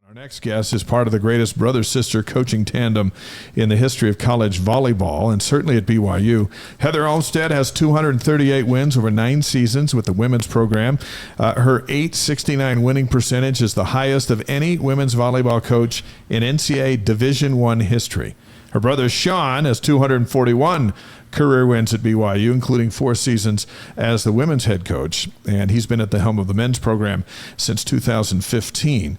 Our next guest is part of the greatest brother-sister coaching tandem in the history of college volleyball, and certainly at BYU. Heather Olmstead has 238 wins over 9 seasons with the women's program. Her .869 winning percentage is the highest of any women's volleyball coach in NCAA Division One history. Her brother Shawn has 241 career wins at BYU, including 4 seasons as the women's head coach, and he's been at the helm of the men's program since 2015.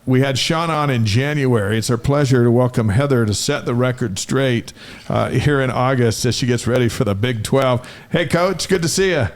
We had Shawn on in January. It's our pleasure to welcome Heather to set the record straight here in August as she gets ready for the Big 12. Hey, Coach, good to see you.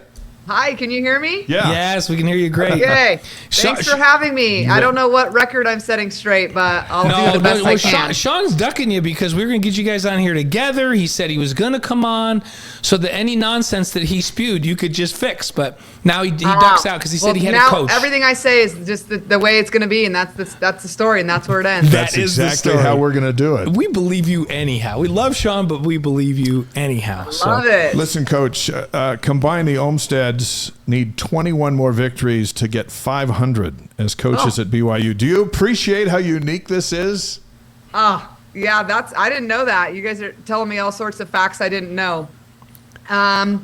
Hi, can you hear me? Yeah. Yes, we can hear you great. Okay. Thanks for having me. I don't know what record I'm setting straight, but I'll do the best I can. Sean's ducking you because we were going to get you guys on here together. He said he was going to come on so that any nonsense that he spewed, you could just fix. But now he ducks out because he said he had a coach. Everything I say is just the way it's going to be, and that's the story, and that's where it ends. That's exactly how we're going to do it. We believe you anyhow. We love Shawn, but we believe you anyhow. Love it. Listen, Coach, combine the Olmsteads need 21 more victories to get 500 as coaches at BYU. Do you appreciate how unique this is? Yeah, I didn't know that. You guys are telling me all sorts of facts I didn't know. Yeah,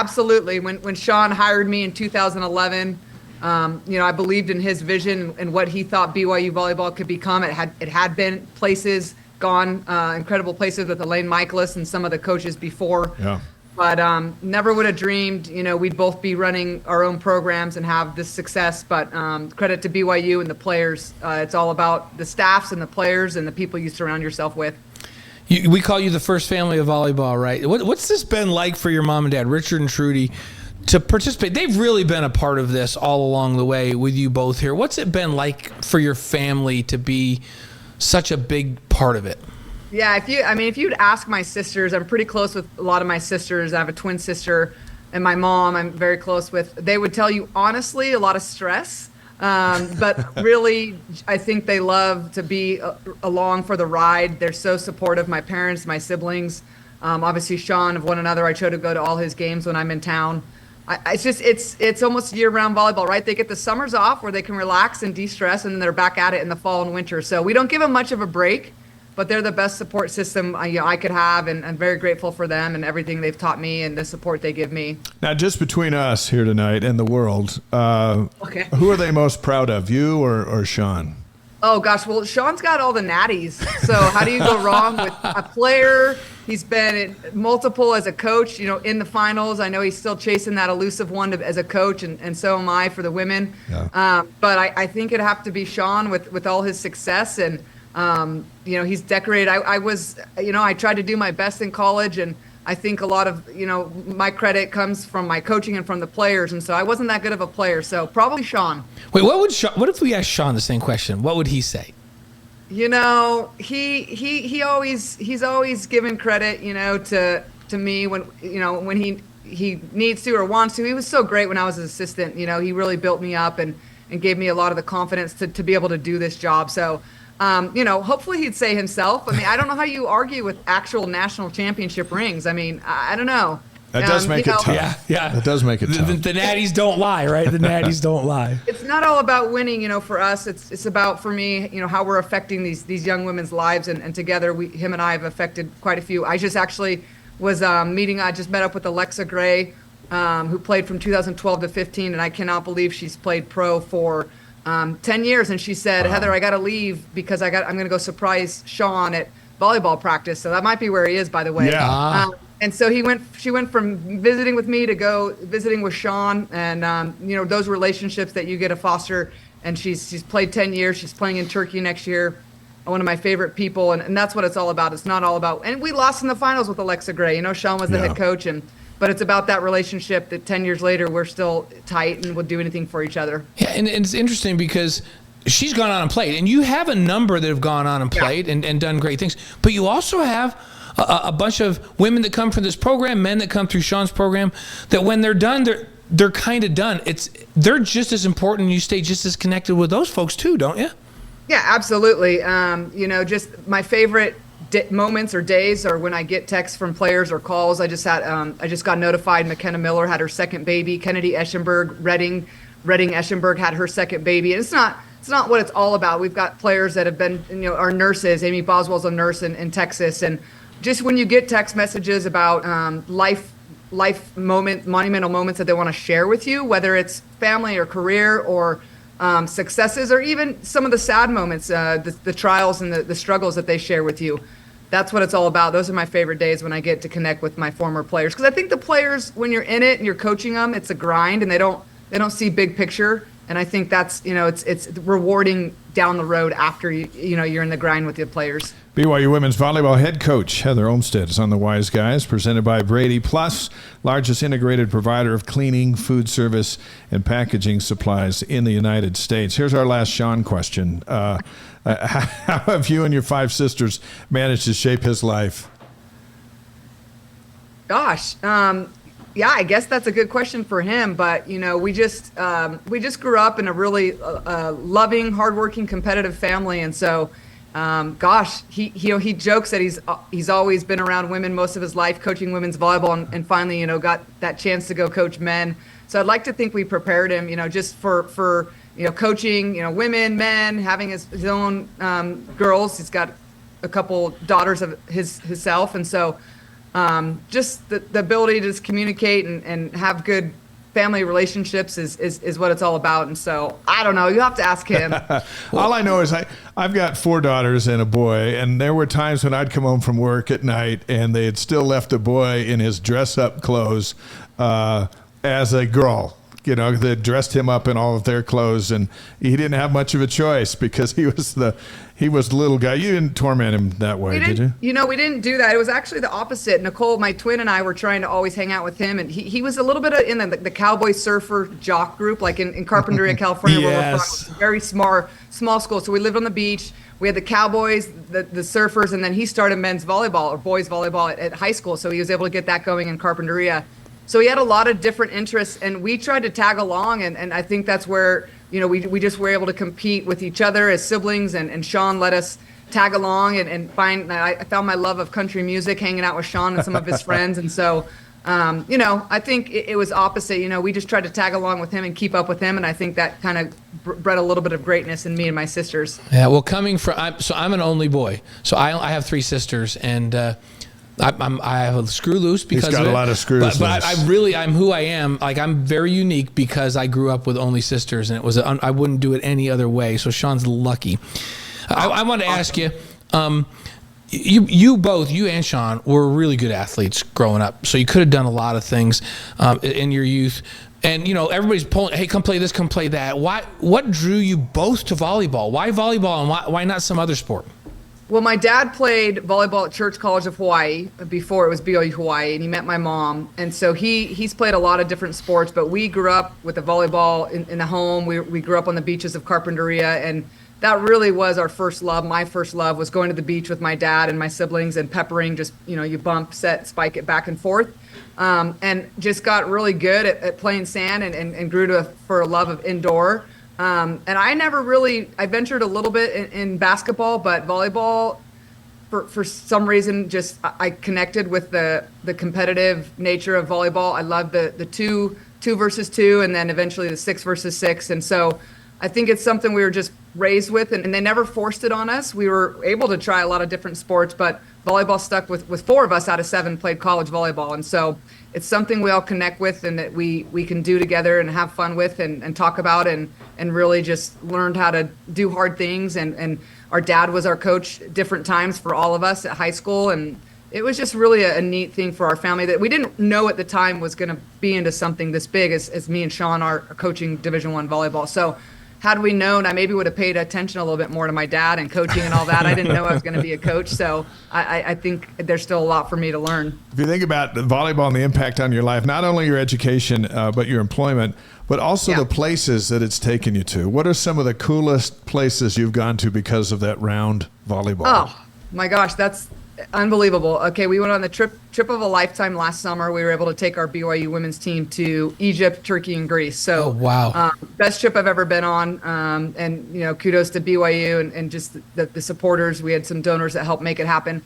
absolutely. When Shawn hired me in 2011, I believed in his vision and what he thought BYU volleyball could become. It had been places gone, incredible places with Elaine Michaelis and some of the coaches before. Yeah. But never would have dreamed, we'd both be running our own programs and have this success. But credit to BYU and the players. It's all about the staffs and the players and the people you surround yourself with. We call you the first family of volleyball, right? What's this been like for your mom and dad, Richard and Trudy, to participate? They've really been a part of this all along the way with you both here. What's it been like for your family to be such a big part of it? Yeah, if you'd ask my sisters, I'm pretty close with a lot of my sisters. I have a twin sister, and my mom I'm very close with. They would tell you, honestly, a lot of stress. But really, I think they love to be along for the ride. They're so supportive. My parents, my siblings, obviously Shawn, of one another. I try to go to all his games when I'm in town. It's almost year-round volleyball, right? They get the summers off where they can relax and de-stress, and then they're back at it in the fall and winter. So we don't give them much of a break. But they're the best support system I could have, and I'm very grateful for them and everything they've taught me and the support they give me. Now, just between us here tonight and the world, who are they most proud of, you or Shawn? Oh, gosh. Well, Shawn's got all the natties. So how do you go wrong with a player? He's been multiple as a coach, in the finals. I know he's still chasing that elusive one as a coach, and so am I for the women. Yeah. But I think it'd have to be Shawn with all his success. And he's decorated. I tried to do my best in college, and I think a lot of, my credit comes from my coaching and from the players. And so I wasn't that good of a player. So probably Shawn. Wait, what if we asked Shawn the same question? What would he say? He's always given credit, to me when he needs to or wants to. He was so great when I was his assistant. He really built me up and gave me a lot of the confidence to be able to do this job. So hopefully he'd say himself. I don't know how you argue with actual national championship rings. I don't know. That does make it tough. Yeah. That does make it tough. The natties don't lie, right? The natties don't lie. It's not all about winning, for us. It's about, for me, how we're affecting these young women's lives. And together, him and I have affected quite a few. I just actually was I just met up with Alexa Gray, who played from 2012 to 15. And I cannot believe she's played pro for 10 years, and she said, wow. Heather, I got to leave because I'm going to go surprise Shawn at volleyball practice. So that might be where he is, by the way. Yeah. And so she went from visiting with me to go visiting with Shawn, and those relationships that you get to foster. And she's played 10 years. She's playing in Turkey next year. One of my favorite people, and that's what it's all about. It's not all about. And we lost in the finals with Alexa Gray. Shawn was the head coach, but it's about that relationship that 10 years later, we're still tight and will do anything for each other. Yeah, and it's interesting because she's gone on and played, and you have a number that have gone on and played and done great things. But you also have a bunch of women that come from this program, men that come through Shawn's program, that when they're done, they're kind of done. They're just as important, and you stay just as connected with those folks too, don't you? Yeah, absolutely. Just my favorite moments or days are when I get texts from players or calls. I just got notified McKenna Miller had her second baby. Kennedy Eschenberg, Redding Eschenberg had her second baby. And it's not it's not what it's all about. We've got players that have been, our nurses. Amy Boswell's a nurse in Texas, and just when you get text messages about life monumental moments that they want to share with you, whether it's family or career or successes, or even some of the sad moments, the trials and the struggles that they share with you. That's what it's all about. Those are my favorite days, when I get to connect with my former players. Because I think the players, when you're in it and you're coaching them, it's a grind, and they don't see big picture. And I think that's, it's rewarding down the road after you're in the grind with your players. BYU women's volleyball head coach Heather Olmstead is on the Wise Guys, presented by Brady Plus, largest integrated provider of cleaning, food service, and packaging supplies in the United States. Here's our last Shawn question. How have you and your 5 sisters managed to shape his life? Gosh, yeah, I guess that's a good question for him. But we just grew up in a really loving, hardworking, competitive family, and so. Gosh, he jokes that he's always been around women most of his life, coaching women's volleyball, and finally, got that chance to go coach men. So I'd like to think we prepared him, just for coaching, women, men, having his own girls. He's got a couple daughters of himself, and so just the ability to just communicate and have good family relationships is what it's all about. And so I don't know, you have to ask him. All I know is I've got 4 daughters and a boy, and there were times when I'd come home from work at night and they had still left a boy in his dress up clothes as a girl. They dressed him up in all of their clothes, and he didn't have much of a choice because he was the little guy. You didn't torment him that way, did you? We didn't do that. It was actually the opposite. Nicole, my twin, and I were trying to always hang out with him, and he was a little bit in the cowboy surfer jock group, like in Carpinteria, California, where we're from. It was a very small school. So we lived on the beach. We had the cowboys, the surfers, and then he started men's volleyball or boys volleyball at high school. So he was able to get that going in Carpinteria. So he had a lot of different interests, and we tried to tag along, and I think that's where, we just were able to compete with each other as siblings, and Shawn let us tag along and I found my love of country music hanging out with Shawn and some of his friends. And so, I think it was opposite. We just tried to tag along with him and keep up with him, and I think that kind of bred a little bit of greatness in me and my sisters. Yeah, well, I'm an only boy, so I have 3 sisters, and I have a screw loose because he's got a lot of screws. But I'm who I am. Like, I'm very unique because I grew up with only sisters, and it was I wouldn't do it any other way. So Shawn's lucky. I want to ask you, you both, you and Shawn, were really good athletes growing up. So you could have done a lot of things in your youth. And everybody's pulling, hey, come play this, come play that. What drew you both to volleyball? Why volleyball, and why not some other sport? Well, my dad played volleyball at Church College of Hawaii before it was BYU Hawaii, and he met my mom. And so he's played a lot of different sports, but we grew up with the volleyball in the home. We grew up on the beaches of Carpinteria, and that really was our first love. My first love was going to the beach with my dad and my siblings and peppering, just, you bump, set, spike it back and forth. And just got really good at playing sand and grew for a love of indoor. And I ventured a little bit in basketball, but volleyball, for some reason, just I connected with the competitive nature of volleyball. I love the two versus two, and then eventually the 6 versus 6. And so I think it's something we were just raised with, and they never forced it on us. We were able to try a lot of different sports, but volleyball stuck with 4 of us out of 7 played college volleyball. And so it's something we all connect with and that we can do together and have fun with and talk about and really just learned how to do hard things. And our dad was our coach different times for all of us at high school. And it was just really a neat thing for our family that we didn't know at the time was going to be into something this big as me and Shawn are coaching Division One volleyball. So had we known, I maybe would have paid attention a little bit more to my dad and coaching and all that. I didn't know I was going to be a coach. So I think there's still a lot for me to learn. If you think about volleyball and the impact on your life, not only your education, but your employment, but also the places that it's taken you to. What are some of the coolest places you've gone to because of that round volleyball? Oh, my gosh, that's unbelievable. Okay, we went on the trip of a lifetime last summer. We were able to take our BYU women's team to Egypt, Turkey, and Greece. So, wow, best trip I've ever been on. And kudos to BYU and just the supporters. We had some donors that helped make it happen.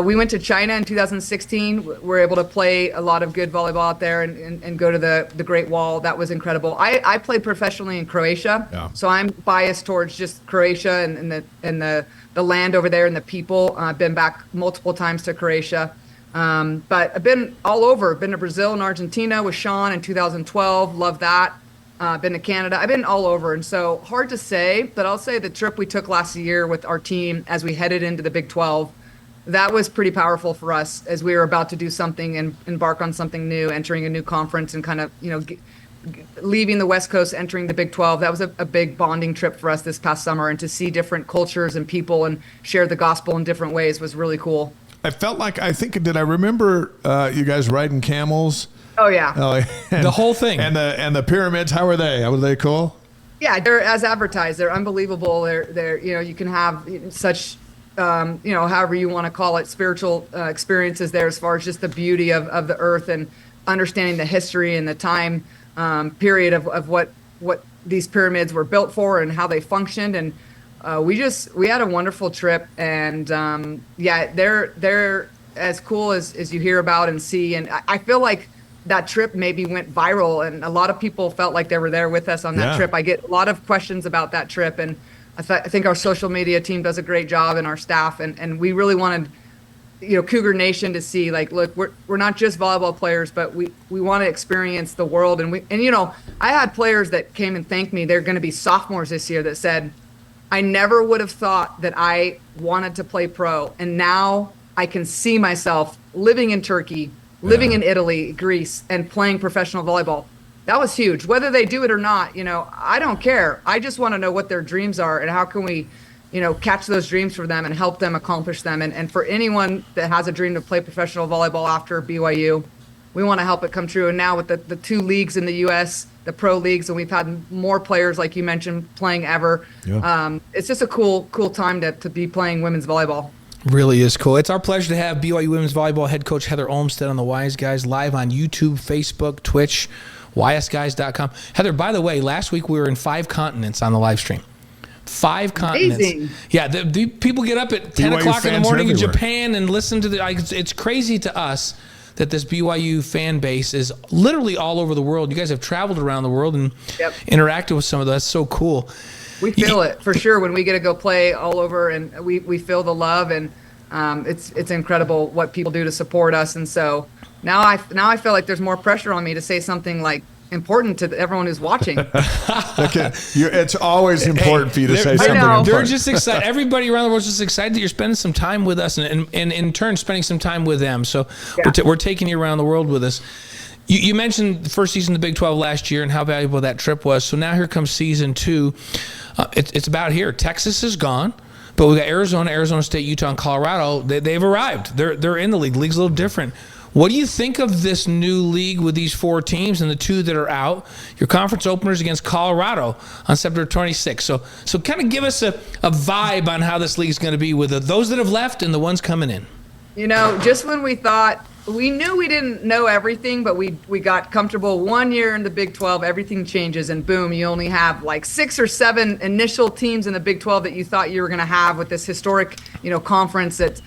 We went to China in 2016. We were able to play a lot of good volleyball out there and go to the Great Wall. That was incredible. I played professionally in Croatia, so I'm biased towards just Croatia and the land over there and the people. I've been back multiple times to Croatia, but I've been all over. I've been to Brazil and Argentina with Shawn in 2012. Love that. Been to Canada. I've been all over, and so hard to say, but I'll say the trip we took last year with our team as we headed into the Big 12, that was pretty powerful for us as we were about to do something and embark on something new, entering a new conference and kind of, leaving the West Coast, entering the Big 12. That was a big bonding trip for us this past summer, and to see different cultures and people and share the gospel in different ways was really cool. I felt like, did I remember you guys riding camels? Oh yeah. The whole thing. And the pyramids, how were they? Were they cool? Yeah, they're as advertised. They're unbelievable. They're you can have such however you want to call it, spiritual experiences there as far as just the beauty of the earth and understanding the history and the time period of what these pyramids were built for and how they functioned. And we had a wonderful trip, and they're as cool as you hear about and see. And I feel like that trip maybe went viral, and a lot of people felt like they were there with us on that trip. I get a lot of questions about that trip, and I think our social media team does a great job, and our staff, and we really wanted, Cougar Nation to see, like, look, we're not just volleyball players, but we want to experience the world. And I had players that came and thanked me. They're going to be sophomores this year that said, I never would have thought that I wanted to play pro, and now I can see myself living in Turkey, living in Italy, Greece, and playing professional volleyball. That was huge. Whether they do it or not, I don't care. I just want to know what their dreams are and how can we, catch those dreams for them and help them accomplish them. And for anyone that has a dream to play professional volleyball after BYU, we want to help it come true. And now with the two leagues in the U.S., the pro leagues, and we've had more players, like you mentioned, playing ever. Yeah. It's just a cool time to be playing women's volleyball. Really is cool. It's our pleasure to have BYU Women's Volleyball head coach Heather Olmstead on the Wise Guys live on YouTube, Facebook, Twitch, ysguys.com. Heather, by the way, last week we were in 5 continents on the live stream. 5 continents. Amazing. Yeah, the people get up at 10 BYU o'clock in the morning in everywhere. Japan and listen to it's crazy to us that this BYU fan base is literally all over the world. You guys have traveled around the world and interacted with some of that's so cool. We feel it for sure when we get to go play all over, and we feel the love, and it's incredible what people do to support us. And so now I feel like there's more pressure on me to say something like important to everyone who's watching. It's always important for you to say something important. They're just excited. Everybody around the world is just excited that you're spending some time with us, and in turn spending some time with them. So we're taking you around the world with us. You mentioned the first season of the Big 12 last year and how valuable that trip was. So now here comes season 2. It's about here. Texas is gone, but we got Arizona State, Utah, and Colorado. They've arrived. They're in the league. The league's a little different. What do you think of this new league with these 4 teams and the 2 that are out? Your conference openers against Colorado on September 26th. So kind of give us a vibe on how this league is going to be with those that have left and the ones coming in. Just when we thought, we knew we didn't know everything, but we got comfortable. 1 year in the Big 12, everything changes, and boom, you only have like 6 or 7 initial teams in the Big 12 that you thought you were going to have with this historic, conference that,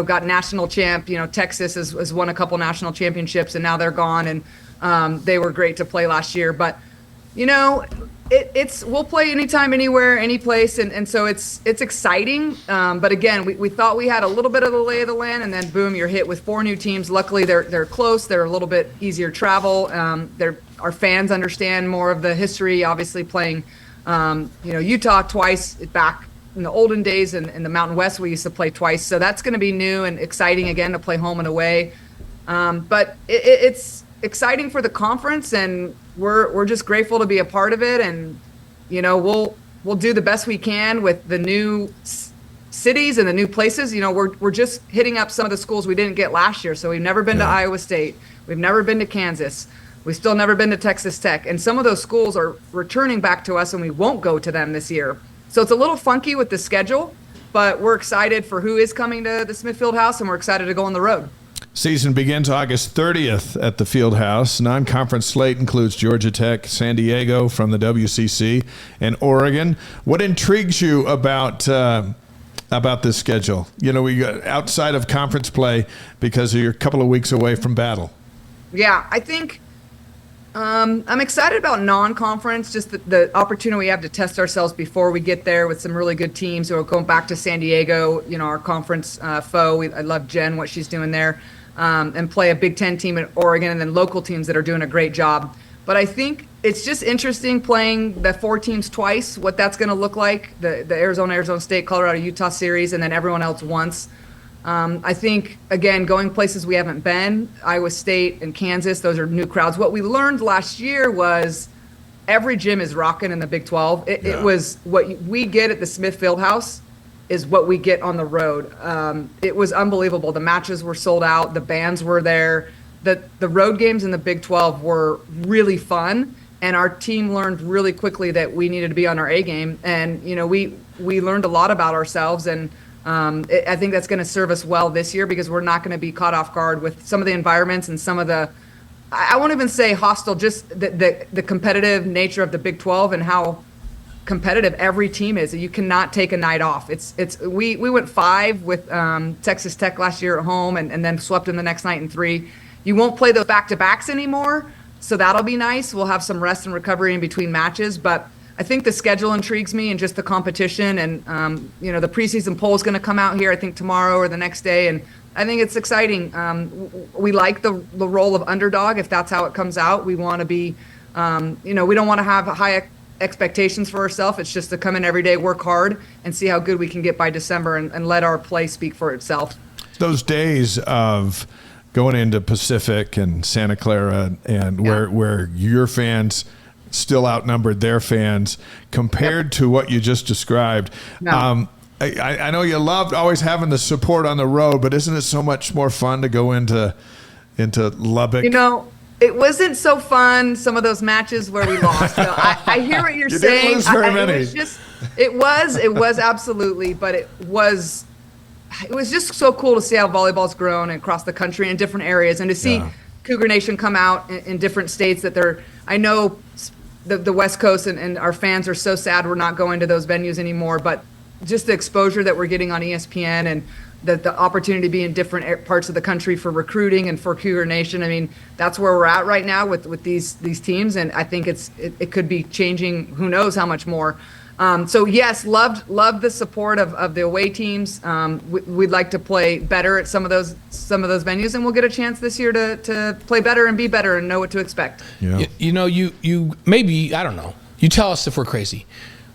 got national champ. Texas has won a couple national championships, and now they're gone, and they were great to play last year. But, we'll play anytime, anywhere, any place, and so it's exciting. But again, we thought we had a little bit of the lay of the land, and then boom, you're hit with 4 new teams. Luckily, they're close. They're a little bit easier travel. Our fans understand more of the history. Obviously, playing Utah twice back in the olden days, and in the Mountain West, we used to play twice. So that's going to be new and exciting again to play home and away. But it's exciting for the conference, and we're just grateful to be a part of it. And we'll do the best we can with the new cities and the new places. We're just hitting up some of the schools we didn't get last year. So we've never been to Iowa State, we've never been to Kansas, we've still never been to Texas Tech, and some of those schools are returning back to us, and we won't go to them this year. So it's a little funky with the schedule, but we're excited for who is coming to the Smith Fieldhouse, and we're excited to go on the road. Season begins August 30th at the Fieldhouse. Non-conference slate includes Georgia Tech, San Diego from the WCC, and Oregon. What intrigues you about about this schedule? You know, we got outside of conference play because you're a couple of weeks away from battle. Yeah, I think I'm excited about non-conference, just the opportunity we have to test ourselves before we get there with some really good teams. We're going back to San Diego, you know, our conference foe. I love Jen, what she's doing there, and play a Big Ten team in Oregon, and then local teams that are doing a great job. But I think it's just interesting playing the 4 teams twice, what that's going to look like, the Arizona State, Colorado, Utah series, and then everyone else once. I think, again, going places we haven't been, Iowa State and Kansas, those are new crowds. What we learned last year was every gym is rocking in the Big 12. It was what we get at the Smith Fieldhouse is what we get on the road. It was unbelievable. The matches were sold out. The bands were there. The road games in the Big 12 were really fun, and our team learned really quickly that we needed to be on our A game. And, you know, we learned a lot about ourselves, and I think that's going to serve us well this year because we're not going to be caught off guard with some of the environments and some of the, I won't even say hostile, just the competitive nature of the Big 12 and how competitive every team is. You cannot take a night off. We went 5 with Texas Tech last year at home and then swept them the next night in 3. You won't play those back-to-backs anymore, so that'll be nice. We'll have some rest and recovery in between matches, but I think the schedule intrigues me and just the competition, and you know, the preseason poll is going to come out here, I think tomorrow or the next day, and I think it's exciting. We like the role of underdog if that's how it comes out. We want to be, you know, we don't want to have high expectations for ourselves. It's just to come in every day, work hard, and see how good we can get by December, and let our play speak for itself. Those days of going into Pacific and Santa Clara and where your fans still outnumbered their fans compared to what you just described. No. I know you loved always having the support on the road, but isn't it so much more fun to go into Lubbock? You know, it wasn't so fun, some of those matches where we lost. So I hear what you're saying. Didn't lose very many. It was absolutely, but it was just so cool to see how volleyball's grown across the country in different areas, and to see Cougar Nation come out in different states that I know the West Coast and our fans are so sad we're not going to those venues anymore, but just the exposure that we're getting on ESPN and the opportunity to be in different parts of the country for recruiting and for Cougar Nation. I mean, that's where we're at right now with these teams, and I think it could be changing who knows how much more. So yes, loved the support of the away teams. We'd like to play better at some of those venues, and we'll get a chance this year to play better and be better and know what to expect. Yeah. You know, you maybe, I don't know. You tell us if we're crazy.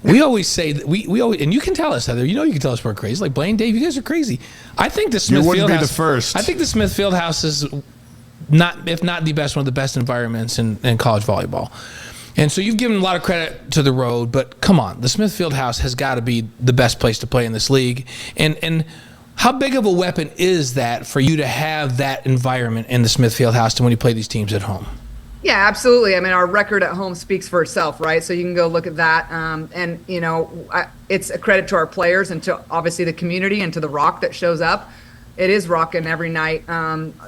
We always say that we always, and you can tell us, Heather. You know, you can tell us we're crazy. Like Blaine, Dave, you guys are crazy. I think the Smith Fieldhouse. You wouldn't be the first. I think the Smith Fieldhouse is not, if not the best, one of the best environments in college volleyball. And so you've given a lot of credit to the road, but come on, the Smith Fieldhouse has got to be the best place to play in this league. And how big of a weapon is that for you to have that environment in the Smith Fieldhouse to when you play these teams at home? Yeah, absolutely. I mean, our record at home speaks for itself, right? So you can go look at that. And, you know, it's a credit to our players and to obviously the community and to the rock that shows up. It is rocking every night,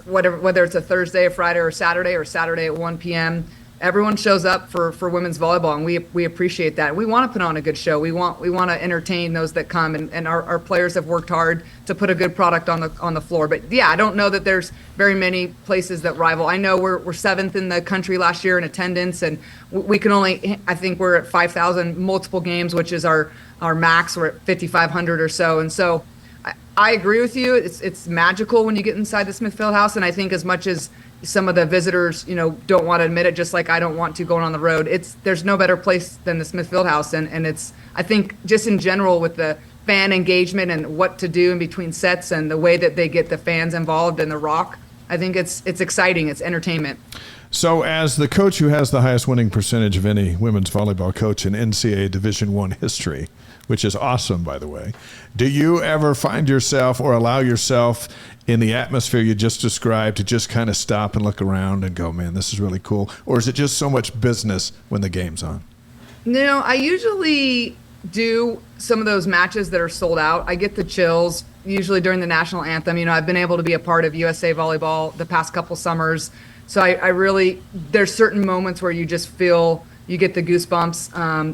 whether it's a Thursday, a Friday, or Saturday at 1 p.m. Everyone shows up for women's volleyball, and we appreciate that. We want to put on a good show. We want to entertain those that come, and our players have worked hard to put a good product on the floor. But yeah, I don't know that there's very many places that rival. I know we're 7th in the country last year in attendance, and we can only, I think we're at 5,000 multiple games, which is our max. We're at 5,500 or so, and so I agree with you. It's magical when you get inside the Smith Fieldhouse, and I think as much as some of the visitors, you know, don't want to admit it, just like I don't want to going on the road. There's no better place than the Smith Fieldhouse, and it's, I think, just in general with the fan engagement and what to do in between sets and the way that they get the fans involved in the rock. I think it's exciting. It's entertainment. So, as the coach who has the highest winning percentage of any women's volleyball coach in NCAA Division One history, which is awesome, by the way, do you ever find yourself or allow yourself in the atmosphere you just described to just kind of stop and look around and go, man, this is really cool? Or is it just so much business when the game's on? No, I usually do some of those matches that are sold out. I get the chills usually during the national anthem. You know, I've been able to be a part of USA Volleyball the past couple summers. So I really, there's certain moments where you just feel, you get the goosebumps,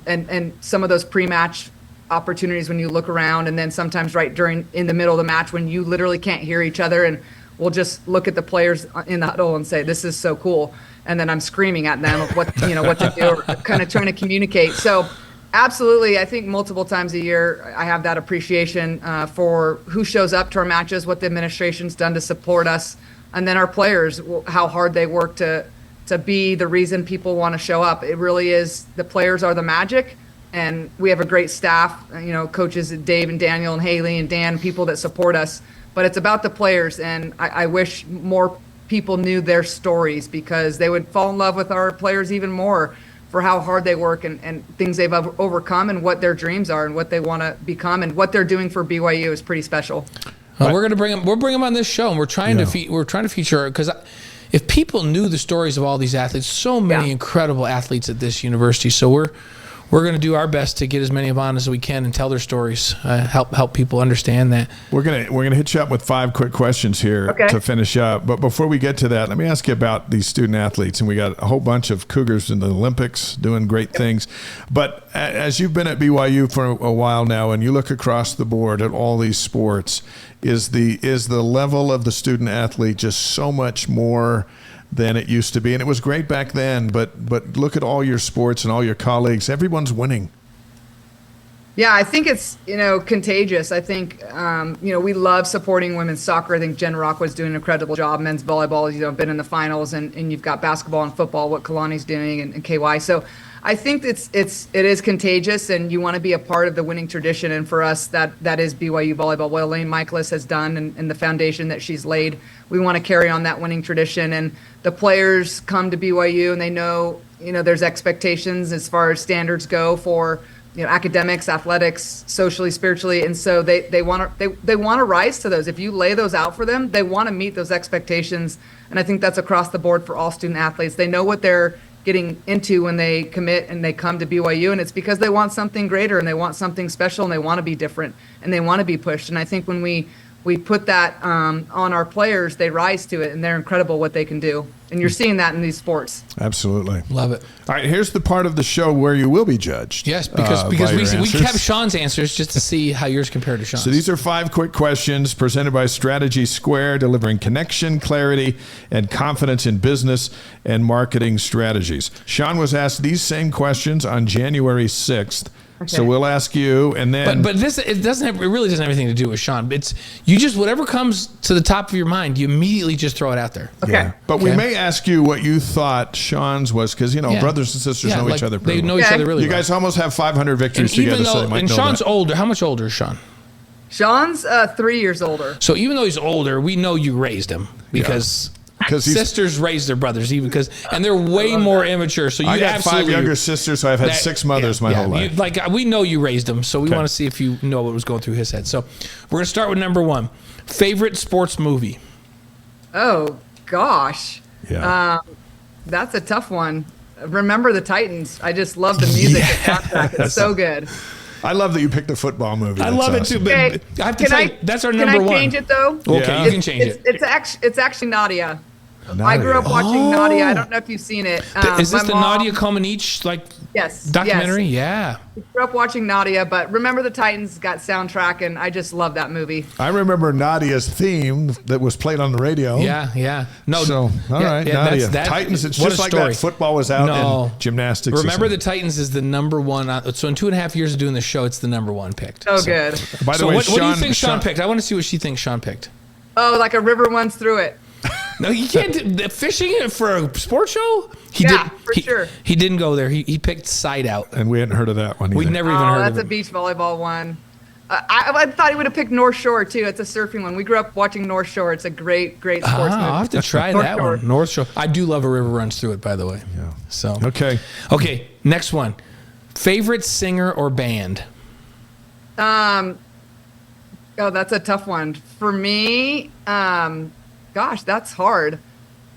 and some of those pre-match opportunities when you look around, and then sometimes right in the middle of the match when you literally can't hear each other, and we'll just look at the players in the huddle and say, "This is so cool," and then I'm screaming at them of what to do, or kind of trying to communicate. So, absolutely, I think multiple times a year I have that appreciation for who shows up to our matches, what the administration's done to support us, and then our players, how hard they work to be the reason people want to show up. It really is, the players are the magic, and we have a great staff, coaches Dave and Daniel and Haley and Dan, people that support us, but it's about the players, and I wish more people knew their stories, because they would fall in love with our players even more for how hard they work and things they've overcome and what their dreams are and what they want to become, and what they're doing for BYU is pretty special. We're going to bring them. We'll bring them on this show, and we're trying to feature, because if people knew the stories of all these athletes, so many incredible athletes at this university. So we're going to do our best to get as many of them on as we can and tell their stories, help people understand that. We're gonna hit you up with 5 quick questions here to finish up. But before we get to that, let me ask you about these student athletes. And we got a whole bunch of Cougars in the Olympics doing great things. But as you've been at BYU for a while now, and you look across the board at all these sports, is the level of the student athlete just so much more than it used to be? And it was great back then, but look at all your sports and all your colleagues. Everyone's winning. Yeah, I think it's, contagious. I think, we love supporting women's soccer. I think Jen Rockwood's doing an incredible job. Men's volleyball, been in the finals, and you've got basketball and football, what Kalani's doing, and KY. So I think it is contagious, and you want to be a part of the winning tradition. And for us, that is BYU volleyball. What Elaine Michaelis has done and the foundation that she's laid, we want to carry on that winning tradition. And the players come to BYU, and they know, there's expectations as far as standards go for, academics, athletics, socially, spiritually, and so they want to rise to those. If you lay those out for them, they want to meet those expectations, and I think that's across the board for all student athletes. They know what they're getting into when they commit and they come to BYU, and it's because they want something greater and they want something special and they want to be different and they want to be pushed. And I think when we put that on our players, they rise to it, and they're incredible what they can do. And you're seeing that in these sports. Absolutely. Love it. All right, here's the part of the show where you will be judged. Yes, because we kept Shawn's answers just to see how yours compared to Shawn's. So these are 5 quick questions presented by Strategy Square, delivering connection, clarity, and confidence in business and marketing strategies. Shawn was asked these same questions on January 6th. Okay. So we'll ask you, and then. But this it really doesn't have anything to do with Shawn. It's you just whatever comes to the top of your mind, you immediately just throw it out there. Okay. Yeah. But we may ask you what you thought Shawn's was, because brothers and sisters know each other. They know each other really. You guys almost have 500 victories and together. So and Shawn's older. How much older is Shawn? Shawn's 3 years older. So even though he's older, we know you raised him because. Because sisters raise their brothers, and they're way more immature. So you I got 5 younger sisters, so I've had 6 mothers my whole life. We know you raised them, so we want to see if you know what was going through his head. So we're going to start with number 1. Favorite sports movie? Oh, gosh. Yeah. That's a tough one. Remember the Titans. I just love the music. Yes. It's so good. I love that you picked the football movie. I love it too, but I have to say that's our number 1. Can I change it though? Okay, you can change it. It's actually Nadia. I grew up watching Nadia. I don't know if you've seen it. Is this the Nadia Comaneci documentary? Yes. Yeah. I grew up watching Nadia, but Remember the Titans got soundtrack, and I just love that movie. I remember Nadia's theme that was played on the radio. Yeah. No. So, all right, Nadia. Titans, it's just like that football was out and gymnastics. Remember the Titans is the number 1. So in 2.5 years of doing the show, it's the number 1 picked. So good. By the way, what do you think Shawn picked? I want to see what she thinks Shawn picked. Oh, like a river runs through it. No, you can't. Fishing for a sports show? Sure. He didn't go there. He picked Side Out. And we hadn't heard of that one either. We'd never even heard of it. That's a beach volleyball one. I thought he would have picked North Shore, too. It's a surfing one. We grew up watching North Shore. It's a great sports movie. I'll have to try that one. North Shore. I do love A River Runs Through It, by the way. Yeah. So Okay, next one. Favorite singer or band? Oh, that's a tough one. For me, gosh, that's hard.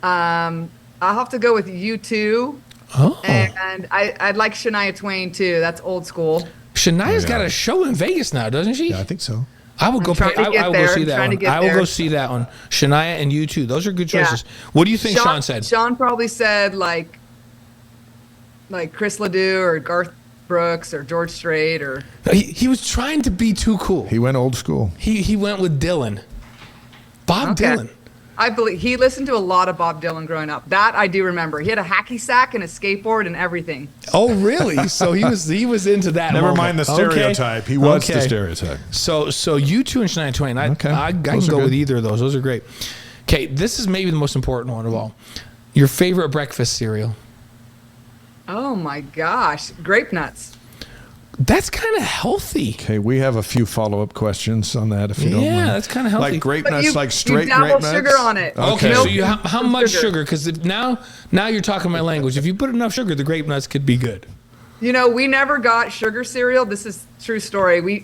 I'll have to go with U2. Oh. And I'd like Shania Twain, too. That's old school. Shania's got a show in Vegas now, doesn't she? Yeah, I think so. I will go see that one. I will go see that one. Shania and U2. Those are good choices. Yeah. What do you think Shawn said? Shawn probably said like Chris Ledoux or Garth Brooks or George Strait or. He was trying to be too cool. He went old school. He went with Dylan. Bob Dylan. I believe he listened to a lot of Bob Dylan growing up. That I do remember. He had a hacky sack and a skateboard and everything. Oh, really? So he was into that. Never moment. mind the stereotype. He was the stereotype. So you two and Shania Twain. I can go with either of those. Those are great. Okay, this is maybe the most important one of all. Your favorite breakfast cereal? Oh my gosh, grape nuts. That's kind of healthy. Okay, we have a few follow-up questions on that, if you don't mind. Yeah, that's kind of healthy. Like grape nuts, like straight you grape nuts? sugar on it. Okay, Milk, so how much sugar? Because now you're talking my language. If you put enough sugar, the grape nuts could be good. You know, we never got sugar cereal. This is a true story. We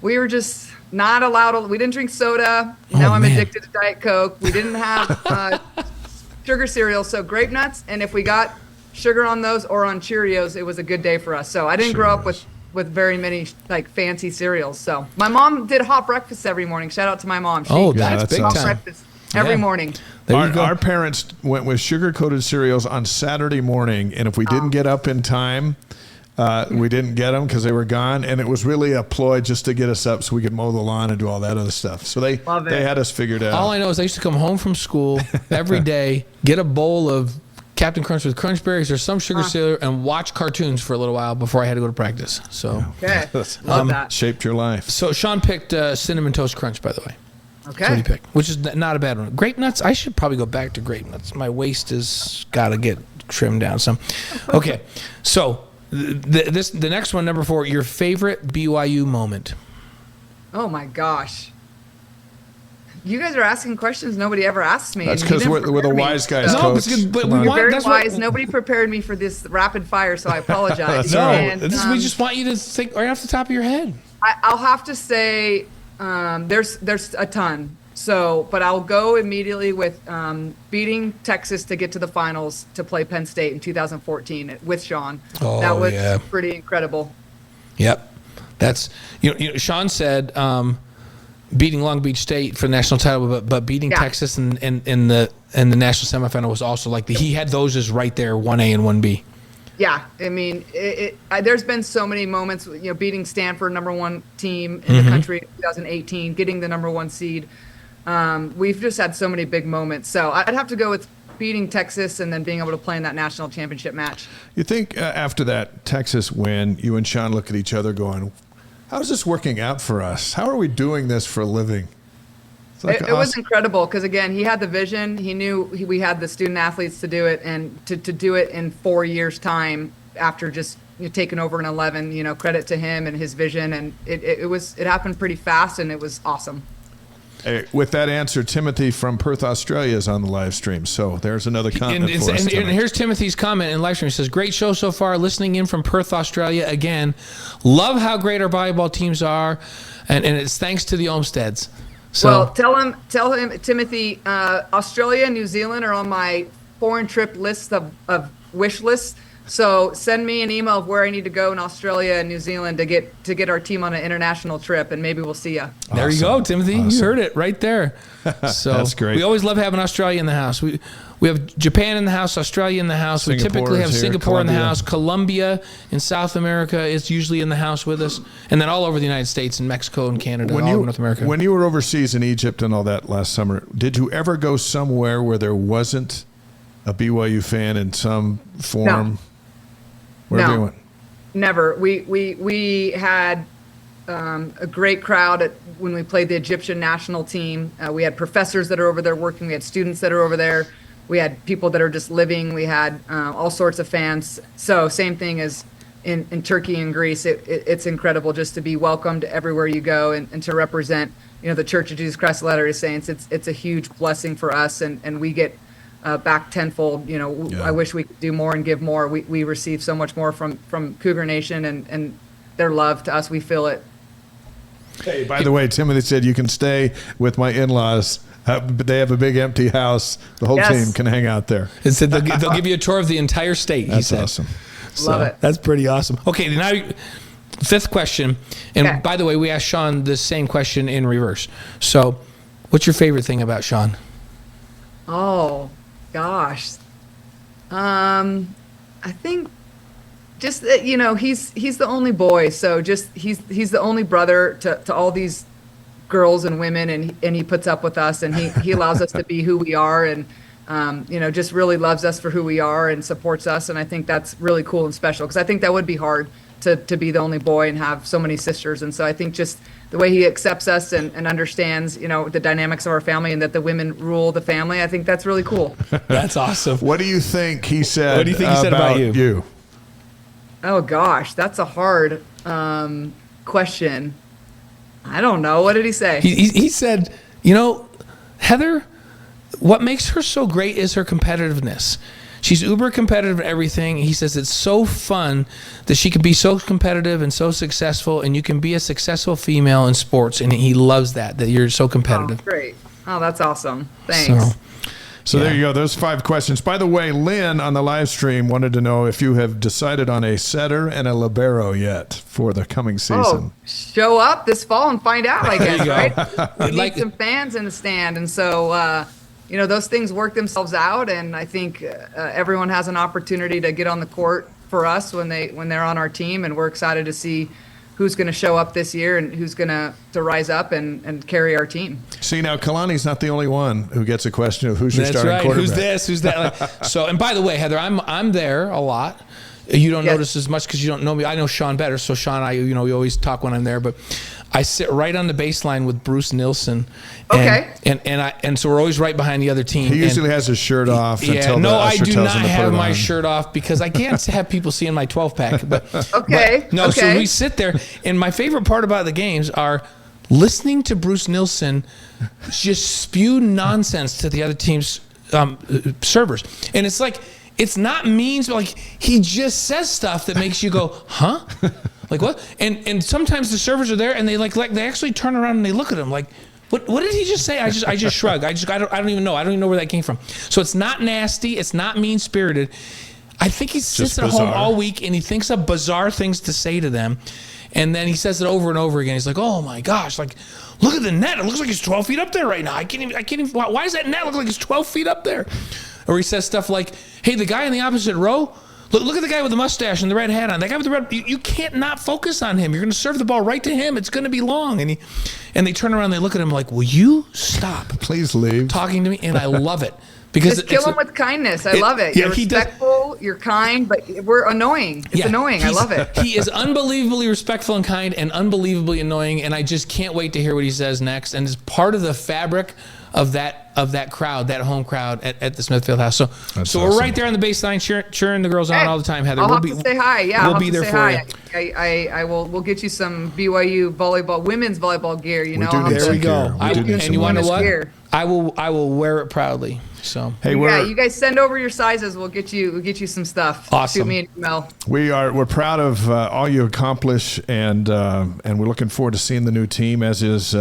were just not allowed. We didn't drink soda. Now I'm addicted to Diet Coke. We didn't have sugar cereal, so grape nuts. And if we got sugar on those or on Cheerios, it was a good day for us. So I didn't grow up with very many like fancy cereals. So my mom did hot breakfast every morning. Shout out to my mom. That's big hot time. breakfast every morning. Our parents went with sugar-coated cereals on Saturday morning, and if we didn't get up in time, we didn't get them because they were gone, and it was really a ploy just to get us up so we could mow the lawn and do all that other stuff. So they had us figured out. All I know is I used to come home from school every day, get a bowl of Captain Crunch with Crunch Berries or some sugar cereal, and watch cartoons for a little while before I had to go to practice. So love that. Shaped your life. So Shawn picked Cinnamon Toast Crunch, by the way. Okay. That's what he picked, which is not a bad one. Grape nuts, I should probably go back to grape nuts. My waist has got to get trimmed down some. Okay, so the next one, number 4, your favorite BYU moment. Oh my gosh. You guys are asking questions nobody ever asks me. That's because we're the wise guys, Coach. But we're very wise. Nobody prepared me for this rapid fire, so I apologize. We just want you to think right off the top of your head. I'll have to say there's a ton. So, but I'll go immediately with beating Texas to get to the finals to play Penn State in 2014 with Shawn. Oh, that was pretty incredible. Yep. That's Shawn said beating Long Beach State for the national title, but beating Texas in the national semifinal was also like he had those as right there, 1A and 1B. Yeah, I mean, there's been so many moments. Beating Stanford, #1 team in the country, in 2018, getting the #1 seed. We've just had so many big moments. So I'd have to go with beating Texas and then being able to play in that national championship match. You think after that Texas win, you and Shawn look at each other going, how's this working out for us? How are we doing this for a living? It was incredible because, again, he had the vision. He knew we had the student athletes to do it, and to do it in 4 years' time after just taking over in 11, credit to him and his vision. And it happened pretty fast, and it was awesome. Hey, with that answer, Timothy from Perth, Australia is on the live stream. So there's another comment for us. And here's Timothy's comment in live stream. He says, great show so far. Listening in from Perth, Australia again. Love how great our volleyball teams are. And it's thanks to the Olmsteads. So, well, tell him, Timothy, Australia and New Zealand are on my foreign trip list of wish lists. So send me an email of where I need to go in Australia and New Zealand to get our team on an international trip, and maybe we'll see you. Awesome. There you go, Timothy. Awesome. You heard it right there. So that's great. We always love having Australia in the house. We have Japan in the house, Australia in the house. We typically have Singapore in the house. Colombia in South America is usually in the house with us, and then all over the United States and Mexico and Canada, all over North America. When you were overseas in Egypt and all that last summer, did you ever go somewhere where there wasn't a BYU fan in some form? No. No, never. We had a great crowd when we played the Egyptian national team. We had professors that are over there working. We had students that are over there. We had people that are just living. We had all sorts of fans. So same thing as in Turkey and Greece. It's incredible just to be welcomed everywhere you go and to represent the Church of Jesus Christ of Latter-day Saints. It's a huge blessing for us, and we get back tenfold. I wish we could do more and give more. We receive so much more from Cougar Nation and their love to us. We feel it. Hey, by the way, Timothy said you can stay with my in-laws. But they have a big empty house. The whole team can hang out there. It said they'll give you a tour of the entire state. That's awesome. So, love it. That's pretty awesome. Okay, now 5th question. And by the way, we asked Shawn the same question in reverse. So, what's your favorite thing about Shawn? Oh, gosh. I think just he's the only boy, so just he's the only brother to all these girls and women, and he puts up with us, and he allows us to be who we are, and just really loves us for who we are and supports us. And I think that's really cool and special, because I think that would be hard to be the only boy and have so many sisters. And so I think just the way he accepts us and understands, the dynamics of our family, and that the women rule the family, I think that's really cool. That's awesome. What do you think he said? What do you think he said about you? Oh gosh, that's a hard question. I don't know. What did he say? He said, Heather, what makes her so great is her competitiveness. She's uber competitive in everything. He says it's so fun that she can be so competitive and so successful, and you can be a successful female in sports, and he loves that you're so competitive. Oh, great. Oh, that's awesome. Thanks. So there you go. Those 5 questions. By the way, Lynn on the live stream wanted to know if you have decided on a setter and a libero yet for the coming season. Show up this fall and find out, I guess, right? We like need some fans in the stand. And so, those things work themselves out. And I think everyone has an opportunity to get on the court for us when they're on our team. And we're excited to see who's going to show up this year and who's going to rise up and carry our team. See, now Kalani's not the only one who gets a question of who's your starting quarterback. Who's this? Who's that? So, and by the way, Heather, I'm there a lot. You don't notice as much because you don't know me. I know Shawn better, so Shawn and I, we always talk when I'm there. But I sit right on the baseline with Bruce Nilsson. Okay. And so we're always right behind the other team. He usually has his shirt off. Yeah. No, I do not have my shirt off because I can't have people seeing my 12-pack. But okay. But, no. Okay. So we sit there, and my favorite part about the games are listening to Bruce Nilsson just spew nonsense to the other team's servers, and it's like. It's not mean, but like he just says stuff that makes you go, huh? Like what? And sometimes the servers are there and they they actually turn around and they look at him like, what did he just say? I just shrug. I don't even know. I don't even know where that came from. So it's not nasty. It's not mean spirited. I think he sits at home all week and he thinks of bizarre things to say to them, and then he says it over and over again. He's like, oh my gosh, like look at the net. It looks like it's 12 feet up there right now. I can't even. Why does that net look like it's 12 feet up there? Or he says stuff like, hey, the guy in the opposite row, look at the guy with the mustache and the red hat on. That guy with the red, you can't not focus on him. You're going to serve the ball right to him. It's going to be long. And they turn around and they look at him like, will you stop? Please leave. Talking to me. And I love it. Because just kill him with kindness. I love it. You're respectful, you're kind, but we're annoying. It's annoying. I love it. He is unbelievably respectful and kind and unbelievably annoying, and I just can't wait to hear what he says next. And it's part of the fabric of that crowd, that home crowd at the Smith Fieldhouse. So awesome. We're right there on the baseline, cheering the girls on all the time, Heather. I'll have to say hi. Yeah, we'll be there for you. I will. We'll get you some BYU women's volleyball gear. There we go. And you want to know what? Gear. I will wear it proudly. So hey, you guys send over your sizes. We'll get you some stuff. Awesome. Shoot me an email. We're proud of all you accomplish, and we're looking forward to seeing the new team, as is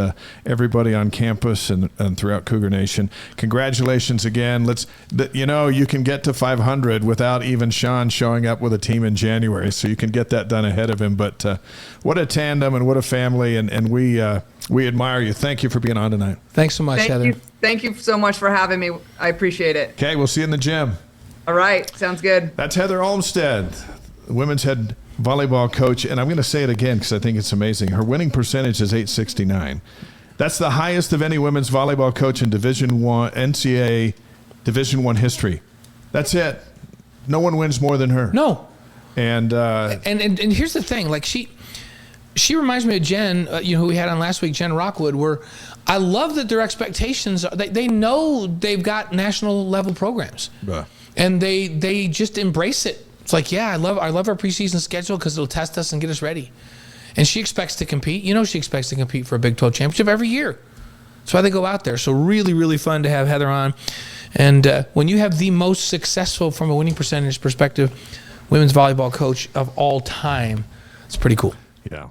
everybody on campus and throughout Cougar Nation. Congratulations again. You can get to 500 without even Shawn showing up with a team in January, so you can get that done ahead of him. But what a tandem and what a family, and we admire you. Thank you for being on tonight. Thanks so much, Heather. Thank you so much for having me. I appreciate it. Okay, we'll see you in the gym. All right, sounds good. That's Heather Olmstead, the women's head volleyball coach. And I'm going to say it again because I think it's amazing. Her winning percentage is .869. That's the highest of any women's volleyball coach in Division One, NCAA Division One history. That's it. No one wins more than her. No. And here's the thing. Like she reminds me of Jen, who we had on last week, Jen Rockwood, where I love that their expectations are, they know they've got national level programs, and they just embrace it. It's like, yeah, I love our preseason schedule because it'll test us and get us ready. And she expects to compete. She expects to compete for a Big 12 championship every year. That's why they go out there. So really, really fun to have Heather on. And when you have the most successful, from a winning percentage perspective, women's volleyball coach of all time, it's pretty cool. Yeah.